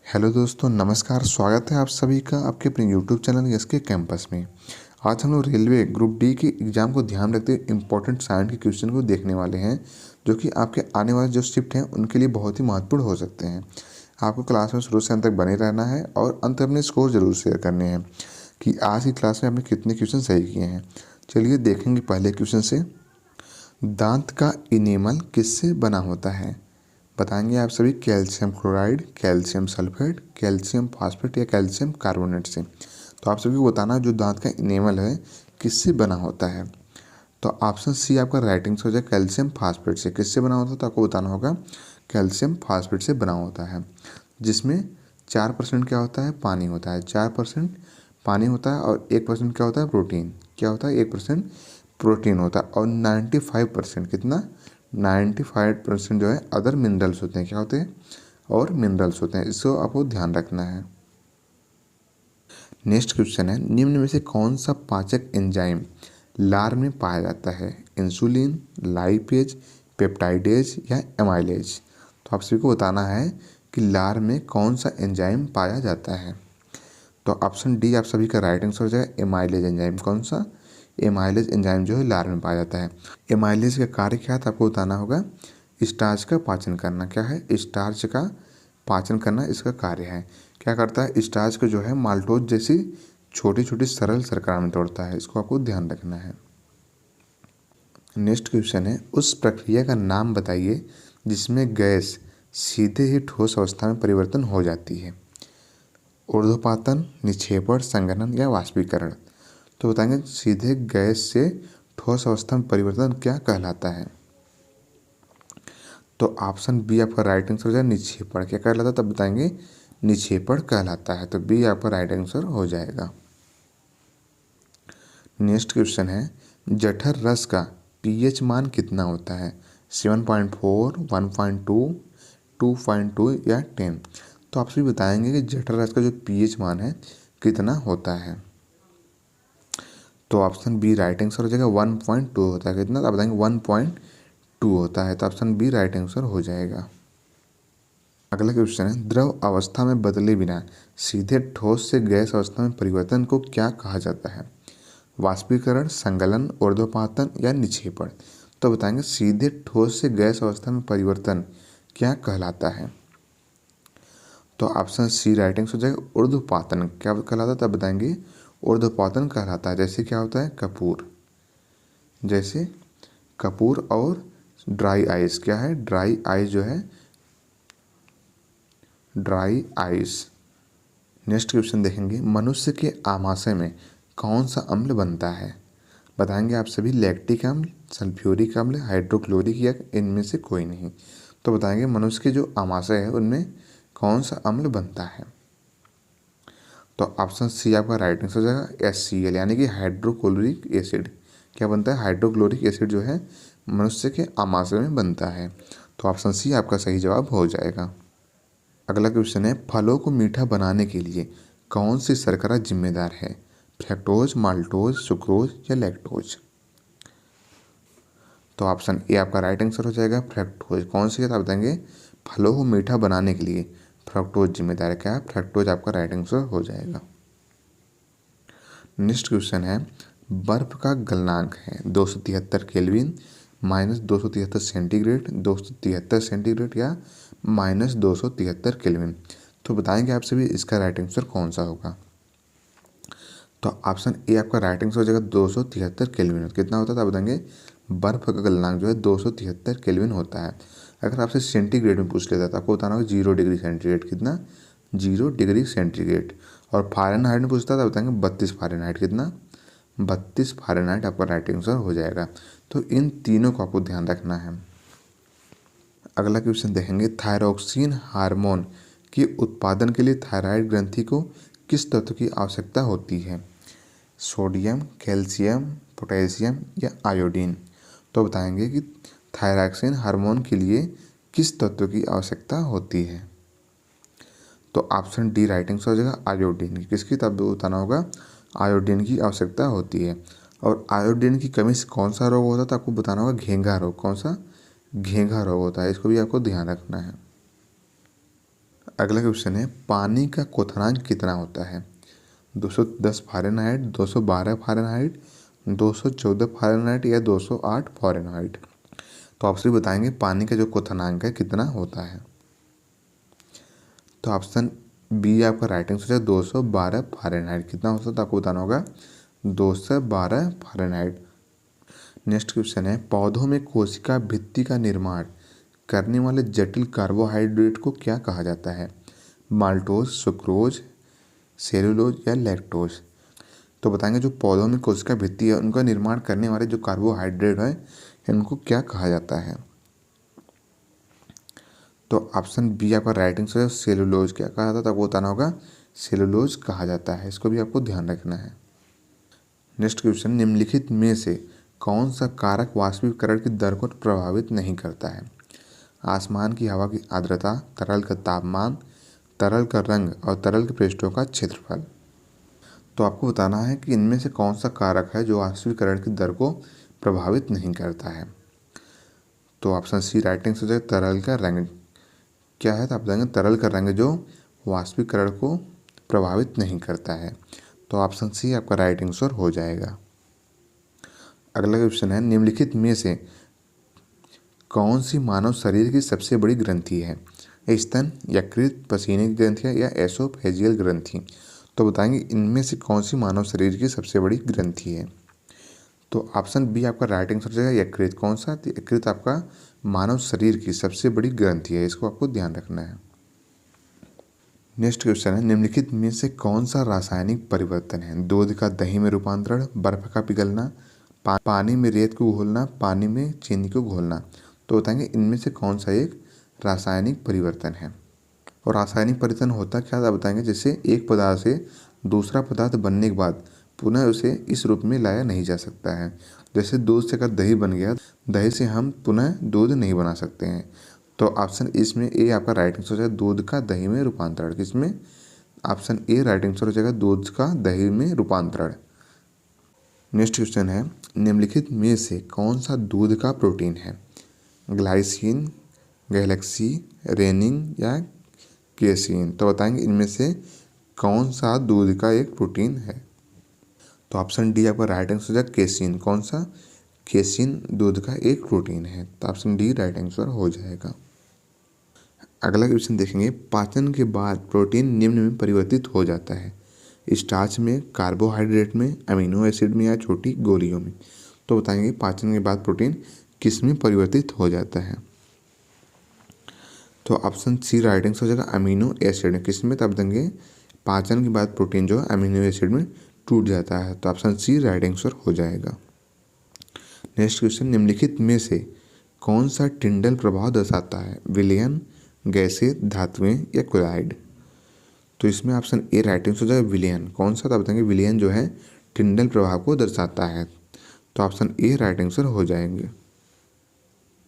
Hello दोस्तों, नमस्कार। स्वागत है आप सभी का आपके अपने यूट्यूब चैनल यस के कैंपस में। आज हम लोग रेलवे ग्रुप डी की एग्ज़ाम को ध्यान रखते हुए इम्पोर्टेंट साइंस के क्वेश्चन को देखने वाले हैं, जो कि आपके आने वाले जो शिफ्ट हैं उनके लिए बहुत ही महत्वपूर्ण हो सकते हैं। आपको क्लास में शुरू से अंत तक बने रहना है और अंत में अपने स्कोर जरूर शेयर करने हैं कि आज की क्लास में आपने कितने क्वेश्चन सही किए हैं। चलिए देखेंगे पहले क्वेश्चन से। दांत का इनेमल किससे बना होता है? बताएंगे आप सभी calcium chloride, calcium sulphate, calcium phosphate या कैल्शियम कार्बोनेट से। तो आप सभी को बताना जो दांत का इनेमल है किससे बना होता है। तो ऑप्शन सी आपका राइट आंसर हो जाए कैल्शियम फास्फेट से। किससे बना होता है तो आपको बताना होगा कैल्शियम फास्फेट से बना होता है, जिसमें 4% क्या होता है, पानी होता है। 4% पानी होता है और 1% क्या होता है, प्रोटीन। क्या होता है, 1% प्रोटीन होता है। और 95% कितना, 95% जो है अदर मिनरल्स होते हैं। क्या होते हैं, और मिनरल्स होते हैं। इसको आपको ध्यान रखना है। नेक्स्ट क्वेश्चन है, निम्न में से कौन सा पाचक एंजाइम लार में पाया जाता है? इंसुलिन, लाइपेज, पेप्टाइडेज या एमाइलेज। तो आप सभी को बताना है कि लार में कौन सा एंजाइम पाया जाता है। तो ऑप्शन डी आप सभी का राइट आंसर हो जाएगा एमाइलेज एंजाइम। कौन सा, एमाइलेज एंजाइम जो है लार में पाया जाता है। एमाइलेज का कार्य क्या है तो आपको बताना होगा स्टार्च का पाचन करना। क्या है, स्टार्च का पाचन करना इसका कार्य है। क्या करता है, स्टार्च को जो है माल्टोज जैसी छोटी छोटी सरल शर्करा में तोड़ता है। इसको आपको ध्यान रखना है। नेक्स्ट क्वेश्चन है, उस प्रक्रिया का नाम बताइए जिसमें गैस सीधे ही ठोस अवस्था में परिवर्तन हो जाती है। ऊर्ध्वपातन, निक्षेपण, संघनन या वाष्पीकरण। तो बताएंगे सीधे गैस से ठोस अवस्था में परिवर्तन क्या कहलाता है। तो ऑप्शन बी आपका राइट आंसर हो जाए निक्षेपण। क्या कहलाता है तब बताएंगे, निक्षेपण कहलाता है। तो बी आपका राइट आंसर हो जाएगा। नेक्स्ट क्वेश्चन है, जठर रस का पीएच मान कितना होता है? 7.4, 1.2, 2.2 या 10। तो आप सभी बताएंगे कि जठर रस का जो पीएच मान है कितना होता है। तो ऑप्शन बी राइट आंसर हो जाएगा 1.2 होता है। कितना, तो आप बताएंगे 1.2 होता है। तो ऑप्शन बी राइट आंसर हो जाएगा। अगला क्वेश्चन है, द्रव अवस्था में बदले बिना सीधे ठोस से गैस अवस्था में परिवर्तन को क्या कहा जाता है? वाष्पीकरण, संगलन, ऊर्ध्वपातन या निक्षेपण। तो बताएंगे सीधे ठोस से गैस अवस्था में परिवर्तन क्या कहलाता है। तो ऑप्शन सी राइट आंसर हो जाएगा ऊर्ध्वपातन। क्या कहलाता है तब बताएंगे, ऊर्ध्वपातन कहलाता है। जैसे क्या होता है, कपूर। जैसे कपूर और ड्राई आइस। क्या है, ड्राई आइस जो है, ड्राई आइस। नेक्स्ट क्वेश्चन देखेंगे, मनुष्य के आमाशय में कौन सा अम्ल बनता है? बताएंगे आप सभी लैक्टिक अम्ल, सल्फ्यूरिक अम्ल, हाइड्रोक्लोरिक या इनमें से कोई नहीं। तो बताएंगे मनुष्य के जो आमाशय है उनमें कौन सा अम्ल बनता है। तो ऑप्शन सी आपका राइट आंसर हो जाएगा HCl, यानी कि हाइड्रोक्लोरिक एसिड। क्या बनता है, हाइड्रोक्लोरिक एसिड जो है मनुष्य के आमाशय में बनता है। तो ऑप्शन सी आपका सही जवाब हो जाएगा। अगला क्वेश्चन है, फलों को मीठा बनाने के लिए कौन सी शर्करा जिम्मेदार है? फ्रैक्टोज, माल्टोज, सुक्रोज या लैक्टोज। तो ऑप्शन ए आपका राइट आंसर हो जाएगा फ्रैक्टोज। कौन सी है तो आप बताएंगे फलों को मीठा बनाने के लिए फ्रैक्टोज जिम्मेदार है। क्या है, फ्रैक्टोज आपका राइट आंसर हो जाएगा। नेक्स्ट क्वेश्चन है, बर्फ का गलनांक है 273 केल्विन, -273 सेंटीग्रेड, 273 सेंटीग्रेड या -273 केल्विन। तो बताएंगे आप सभी इसका राइट आंसर कौन सा होगा। तो ऑप्शन ए आपका राइट आंसर हो जाएगा 273 केल्विन। कितना होता है तो आप बताएंगे बर्फ का गलनांक जो है 273 केल्विन होता है। अगर आपसे सेंटीग्रेड में पूछ लेता तो आपको बताना होगा 0 डिग्री सेंटीग्रेड। कितना, 0 डिग्री सेंटीग्रेड। और फ़ारेनहाइट में पूछता था बताएंगे 32 फ़ारेनहाइट। कितना, 32 फ़ारेनहाइट आपका राइट आंसर हो जाएगा। तो इन तीनों को आपको ध्यान रखना है। अगला क्वेश्चन देखेंगे, थायरॉक्सिन हार्मोन के उत्पादन के लिए थायराइड ग्रंथि को किस तत्व की आवश्यकता होती है? सोडियम, कैल्शियम, पोटेशियम या आयोडीन। तो बताएंगे कि थायरॉक्सिन हार्मोन के लिए किस तत्व की आवश्यकता होती है। तो ऑप्शन डी राइट आंसर हो जाएगा आयोडीन की। किसकी, तब बताना होगा आयोडीन की आवश्यकता होती है। और आयोडीन की कमी से कौन सा रोग होता है तो आपको बताना होगा घेंघा रोग। कौन सा, घेंघा रोग होता है। इसको भी आपको ध्यान रखना है। अगला क्वेश्चन है पानी का क्वथनांक कितना होता है? 210 फ़ारेनहाइट, 212 फ़ारेनहाइट, 214 फ़ारेनहाइट या 208 फ़ारेनहाइट? तो ऑप्शन बताएंगे पानी का जो क्वथनांक है कितना होता है। तो ऑप्शन बी आपका राइट आंसर है 212 फ़ारेनहाइट। कितना होता है तो आपको बताना होगा 212 फ़ारेनहाइट। नेक्स्ट क्वेश्चन है पौधों में कोशिका भित्ति का निर्माण करने वाले जटिल कार्बोहाइड्रेट को क्या कहा जाता है? माल्टोज, सुक्रोज, सेलुलोज या लैक्टोज? तो बताएंगे जो पौधों में कोशिका भित्ति है उनका निर्माण करने वाले जो कार्बोहाइड्रेट है इनको क्या कहा जाता है? तो ऑप्शन बी आपका राइट आंसर है सेलुलोज। क्या कहा जाता है तो आपको बताना होगा सेलुलोज कहा जाता है। इसको भी आपको ध्यान रखना है। नेक्स्ट क्वेश्चन निम्नलिखित में से कौन सा कारक वाष्पीकरण की दर को प्रभावित नहीं करता है? आसमान की हवा की आर्द्रता, तरल का तापमान, तरल का रंग और तरल के पृष्ठों का क्षेत्रफल। तो आपको बताना है कि इनमें से कौन सा कारक है जो वाष्पीकरण की दर को प्रभावित नहीं करता है। तो ऑप्शन सी राइट आंसर है तरल का रंग। क्या है तो आप बताएंगे तरल का रंग जो वाष्पीकरण को प्रभावित नहीं करता है। तो ऑप्शन सी आपका राइट आंसर हो जाएगा। अगला क्वेश्चन है निम्नलिखित में से कौन सी मानव शरीर की सबसे बड़ी ग्रंथि है? स्तन, यकृत, पसीने की ग्रंथियाँ या एसोफेजियल ग्रंथि? तो बताएंगे इनमें से कौन सी मानव शरीर की सबसे बड़ी ग्रंथि है। तो ऑप्शन बी आपका राइट आंसर हो जाएगा यकृत। कौन सा? तो यकृत आपका मानव शरीर की सबसे बड़ी ग्रंथि है। इसको आपको ध्यान रखना है। नेक्स्ट क्वेश्चन है निम्नलिखित में से कौन सा रासायनिक परिवर्तन है? दूध का दही में रूपांतरण, बर्फ का पिघलना, पानी में रेत को घोलना, पानी में चीनी को घोलना? तो बताएंगे इनमें से कौन सा एक रासायनिक परिवर्तन है। और रासायनिक परिवर्तन होता क्या था बताएंगे जैसे एक पदार्थ से दूसरा पदार्थ बनने के बाद पुनः उसे इस रूप में लाया नहीं जा सकता है। जैसे दूध से अगर दही बन गया, दही से हम पुनः दूध नहीं बना सकते हैं। तो ऑप्शन इसमें ए आपका राइट आंसर हो जाएगा दूध का दही में रूपांतरण। किसमें? ऑप्शन ए राइट आंसर हो जाएगा दूध का दही में रूपांतरण। नेक्स्ट क्वेश्चन है निम्नलिखित में से कौन सा दूध का प्रोटीन है? ग्लाइसिन, गैलेक्सी, रेनिन या केसीन? तो बताएंगे इनमें से कौन सा दूध का एक प्रोटीन है। तो ऑप्शन डी आपका राइट आंसर हो जाएगा केसीन। कौन सा? केसीन दूध का एक प्रोटीन है। तो ऑप्शन डी राइट आंसर हो जाएगा। अगला क्वेश्चन देखेंगे पाचन के बाद प्रोटीन निम्न में परिवर्तित हो जाता है? स्टार्च में, कार्बोहाइड्रेट में, अमीनो एसिड में या छोटी गोलियों में? तो बताएंगे पाचन के बाद प्रोटीन किस में परिवर्तित हो जाता है। तो ऑप्शन सी राइट आंसर हो जाएगा अमीनो एसिड में। किस में? तब देंगे पाचन के बाद प्रोटीन जो है अमीनो एसिड में टूट जाता है। तो ऑप्शन सी राइट आंसर हो जाएगा। नेक्स्ट क्वेश्चन निम्नलिखित में से कौन सा टिंडल प्रभाव दर्शाता है? विलयन, गैसें, धातुएं या क्लोराइड? तो इसमें ऑप्शन ए राइट आंसर हो जाएगा विलयन। कौन सा? तो बताएंगे विलयन जो है टिंडल प्रभाव को दर्शाता है। तो ऑप्शन ए राइट आंसर हो जाएंगे।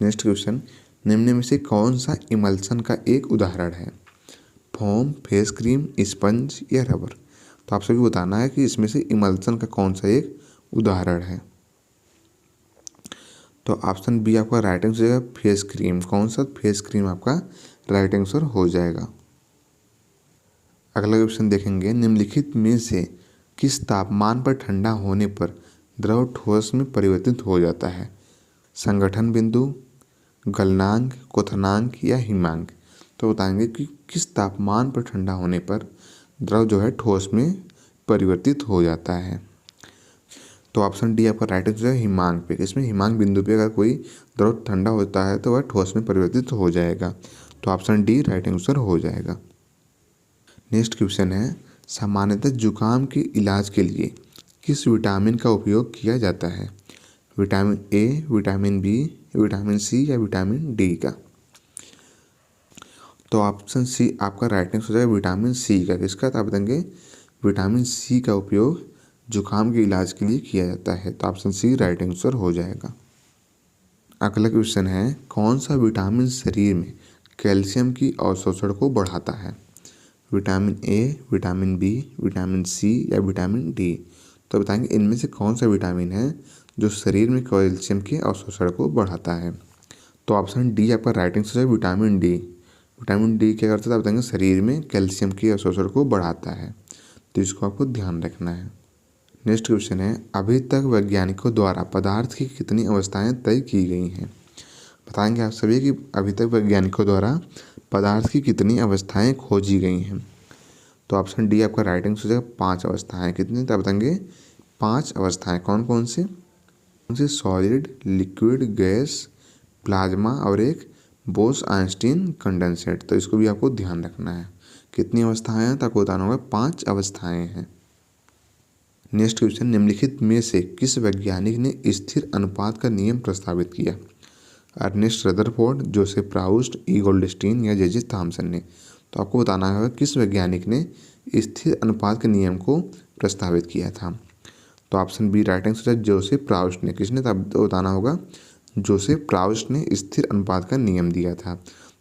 नेक्स्ट क्वेश्चन निम्न में से कौन सा इमल्सन का एक उदाहरण है? फोम, फेस क्रीम, स्पंज या रबर? तो आप सभी बताना है कि इसमें से इमल्सन का कौन सा एक उदाहरण है। तो ऑप्शन बी आपका राइट आंसर हो जाएगा फेस क्रीम। कौन सा? फेस क्रीम आपका राइट आंसर हो जाएगा। अगला क्वेश्चन देखेंगे निम्नलिखित में से किस तापमान पर ठंडा होने पर द्रव ठोस में परिवर्तित हो जाता है? संगठन बिंदु, गलनांक, क्वथनांक या हिमांक? तो बताएंगे कि किस तापमान पर ठंडा होने पर द्रव जो है ठोस में परिवर्तित हो जाता है। तो ऑप्शन डी आपका राइट आंसर है हिमांक पे। इसमें हिमांक बिंदु पे अगर कोई द्रव ठंडा होता है तो वह ठोस में परिवर्तित हो जाएगा। तो ऑप्शन डी राइट आंसर हो जाएगा। नेक्स्ट क्वेश्चन है सामान्यतः जुकाम के इलाज के लिए किस विटामिन का उपयोग किया जाता है? Vitamin A, vitamin B, vitamin C या विटामिन डी का? तो ऑप्शन सी आपका राइट आंसर हो जाएगा विटामिन सी का। किसका? तो आप बताएंगे विटामिन सी का उपयोग जुकाम के इलाज के लिए किया जाता है। तो ऑप्शन सी राइट आंसर हो जाएगा। अगला क्वेश्चन है कौन सा विटामिन शरीर में कैल्शियम की अवशोषण को बढ़ाता है? Vitamin A, vitamin B, vitamin C या विटामिन डी? तो बताएंगे इनमें से कौन सा विटामिन है जो शरीर में कैल्शियम के अवशोषण को बढ़ाता है। तो ऑप्शन डी आपका राइट आंसर है विटामिन डी। विटामिन डी क्या करता है आप बताएंगे, शरीर में कैल्शियम के अवशोषण को बढ़ाता है, तो इसको आपको ध्यान रखना है। नेक्स्ट क्वेश्चन है, अभी तक वैज्ञानिकों द्वारा पदार्थ की कितनी अवस्थाएं तय की गई हैं? बताएंगे आप सभी कि अभी तक वैज्ञानिकों द्वारा पदार्थ की कितनी अवस्थाएं खोजी गई हैं? तो ऑप्शन डी आपका राइट आंसर हो जाएगा 5 अवस्थाएं। कितनी, तो आप बताएंगे 5 अवस्थाएं। कौन कौन से? सॉलिड, लिक्विड, गैस, प्लाज्मा और एक बोस आइंस्टीन कंडेंसेट। तो इसको भी आपको ध्यान रखना है। कितनी अवस्थाएं हैं? तो आपको बताना होगा 5 अवस्थाएं हैं। नेक्स्ट क्वेश्चन, निम्नलिखित में से किस वैज्ञानिक ने स्थिर अनुपात का नियम प्रस्तावित किया? Ernest Rutherford, Joseph Proust, E Goldstein या जे थॉमसन ने। तो आपको बताना होगा किस वैज्ञानिक ने स्थिर अनुपात के नियम को प्रस्तावित किया था। तो ऑप्शन बी राइट आंसर है जोसेफ प्राउस्ट ने। किसने? तो आपको बताना होगा जोसेफ प्राउस्ट ने स्थिर अनुपात का नियम दिया था।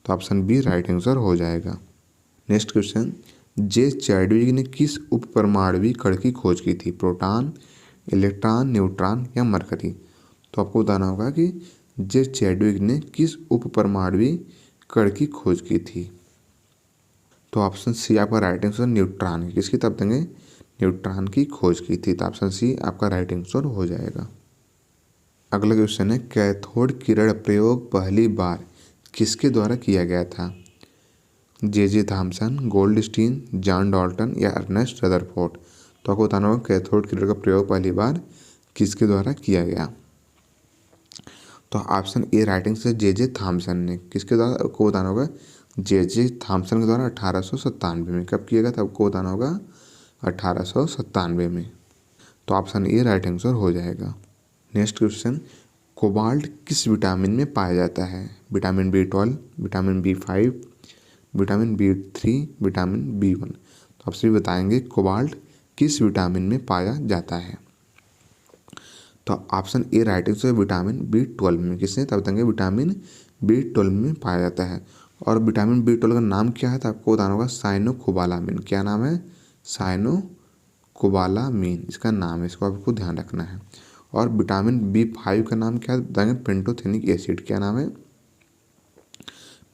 तो ऑप्शन बी राइट आंसर हो जाएगा। नेक्स्ट क्वेश्चन, जे चैडविक ने किस उप परमाणुवीय कण की खोज की थी? प्रोटॉन, इलेक्ट्रॉन, न्यूट्रॉन या मरकरी। तो आपको बताना होगा कि जे चैडविक ने किस उप परमाणुवीय कण की खोज की थी। तो ऑप्शन सी आपका राइट आंसर न्यूट्रॉन की। किसकी? तब देंगे न्यूट्रॉन की खोज की थी। तो ऑप्शन सी आपका राइट आंसर हो जाएगा। अगला क्वेश्चन है, कैथोड किरण प्रयोग पहली बार किसके द्वारा किया गया था? J Thomson, Goldstein, John Dalton या अर्नेस्ट रदरफोर्ड। तो आपको बताना होगा कैथोड किरण का प्रयोग पहली बार किसके द्वारा किया गया? तो option A right answer J Thomson ने। किसके द्वारा? आपको बताना होगा जे थॉमसन के द्वारा 1897 में। कब किया गया था? आपको बताना होगा 1897 में। तो ऑप्शन ए राइट आंसर हो जाएगा। नेक्स्ट क्वेश्चन, कोबाल्ट किस विटामिन में पाया जाता है? Vitamin B12, vitamin B5, vitamin B3, vitamin B1। तो आप सभी बताएंगे कोबाल्ट किस विटामिन में पाया जाता है? तो option A right answer vitamin B12 में। किसने? तब बताएंगे विटामिन B12 में पाया जाता है। और विटामिन B12 का नाम क्या है? तो आपको बताना होगा साइनोकोबालामिन। क्या नाम है? साइनोकोबालामिन इसका नाम है। इसको आपको ध्यान रखना है। और विटामिन B5 का नाम क्या है? बताएंगे पेंटोथेनिक एसिड। क्या नाम है?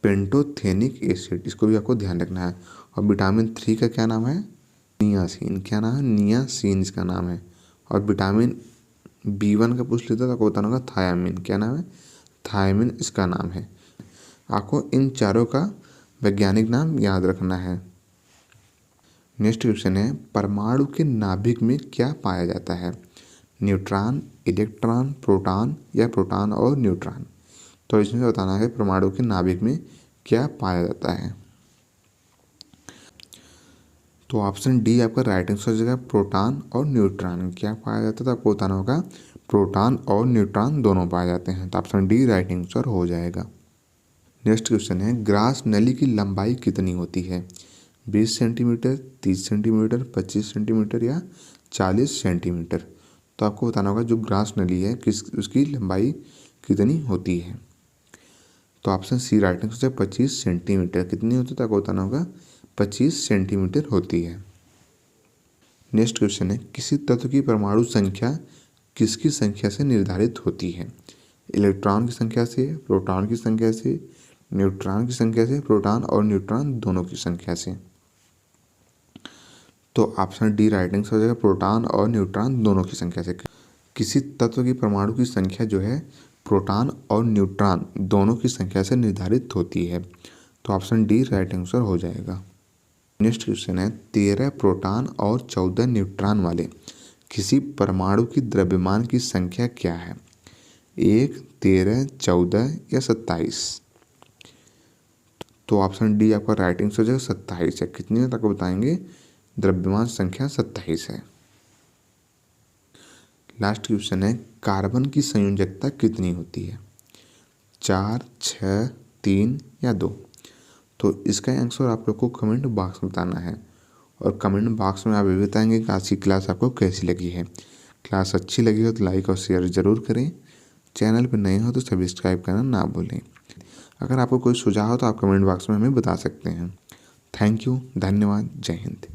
Pantothenic acid. इसको भी आपको ध्यान रखना है। और विटामिन 3 का क्या नाम है? नियासिन। क्या नाम है? नियासिन इसका नाम है। और विटामिन B1 का पूछ लेता तो आपको बताना होगा थायामिन। क्या नाम है? थायामिन इसका नाम है। आपको इन चारों का वैज्ञानिक नाम याद रखना है। नेक्स्ट क्वेश्चन है, परमाणु के नाभिक में क्या पाया जाता है? न्यूट्रॉन, इलेक्ट्रॉन, प्रोटॉन या प्रोटॉन और न्यूट्रॉन। तो इसमें से बताना है परमाणु के नाभिक में क्या पाया जाता है। तो ऑप्शन डी आपका राइट आंसर हो जाएगा प्रोटॉन और न्यूट्रॉन। क्या पाया जाता है? तो आपको बताना होगा प्रोटॉन और न्यूट्रॉन दोनों पाए जाते हैं। तो ऑप्शन डी राइट आंसर हो जाएगा। नेक्स्ट क्वेश्चन है, ग्रास नली की लंबाई कितनी होती है? 20 सेंटीमीटर, 30 सेंटीमीटर, 25 सेंटीमीटर या 40 सेंटीमीटर। तो आपको बताना होगा जो ग्रास नली है उसकी लंबाई कितनी होती है। तो ऑप्शन सी राइट आंसर है 25 सेंटीमीटर। कितनी होती है? तो आपको बताना होगा 25 सेंटीमीटर होती है। नेक्स्ट क्वेश्चन है, किसी तत्व की परमाणु संख्या किसकी संख्या से निर्धारित होती है? इलेक्ट्रॉन की संख्या से, प्रोटॉन की संख्या से, न्यूट्रॉन की संख्या से, प्रोटॉन और न्यूट्रॉन दोनों की संख्या से। तो ऑप्शन डी राइट आंसर हो जाएगा प्रोटॉन और न्यूट्रॉन दोनों की संख्या से। किसी तत्व की परमाणु की संख्या जो है प्रोटॉन और न्यूट्रॉन दोनों की संख्या से निर्धारित होती है। तो ऑप्शन डी राइट आंसर हो जाएगा। नेक्स्ट क्वेश्चन है, 13 प्रोटॉन और 14 न्यूट्रॉन वाले किसी परमाणु की द्रव्यमान की संख्या क्या है? 1, 13, 14 या 27। तो ऑप्शन डी आपका राइट आंसर हो जाएगा 27 है। कितनी है? तक बताएंगे द्रव्यमान संख्या 27 है। लास्ट क्वेश्चन है, कार्बन की संयोजकता कितनी होती है? 4, 6, 3 या 2। तो इसका आंसर आप लोग को कमेंट बॉक्स में बताना है। और कमेंट बॉक्स में आप ये बताएंगे कि आज की क्लास आपको कैसी लगी है। क्लास अच्छी लगी हो तो लाइक और शेयर ज़रूर करें। चैनल पर नए हो तो सब्सक्राइब करना ना भूलें। अगर आपको कोई सुझाव हो तो आप कमेंट बॉक्स में हमें बता सकते हैं। थैंक यू, धन्यवाद, जय हिंद।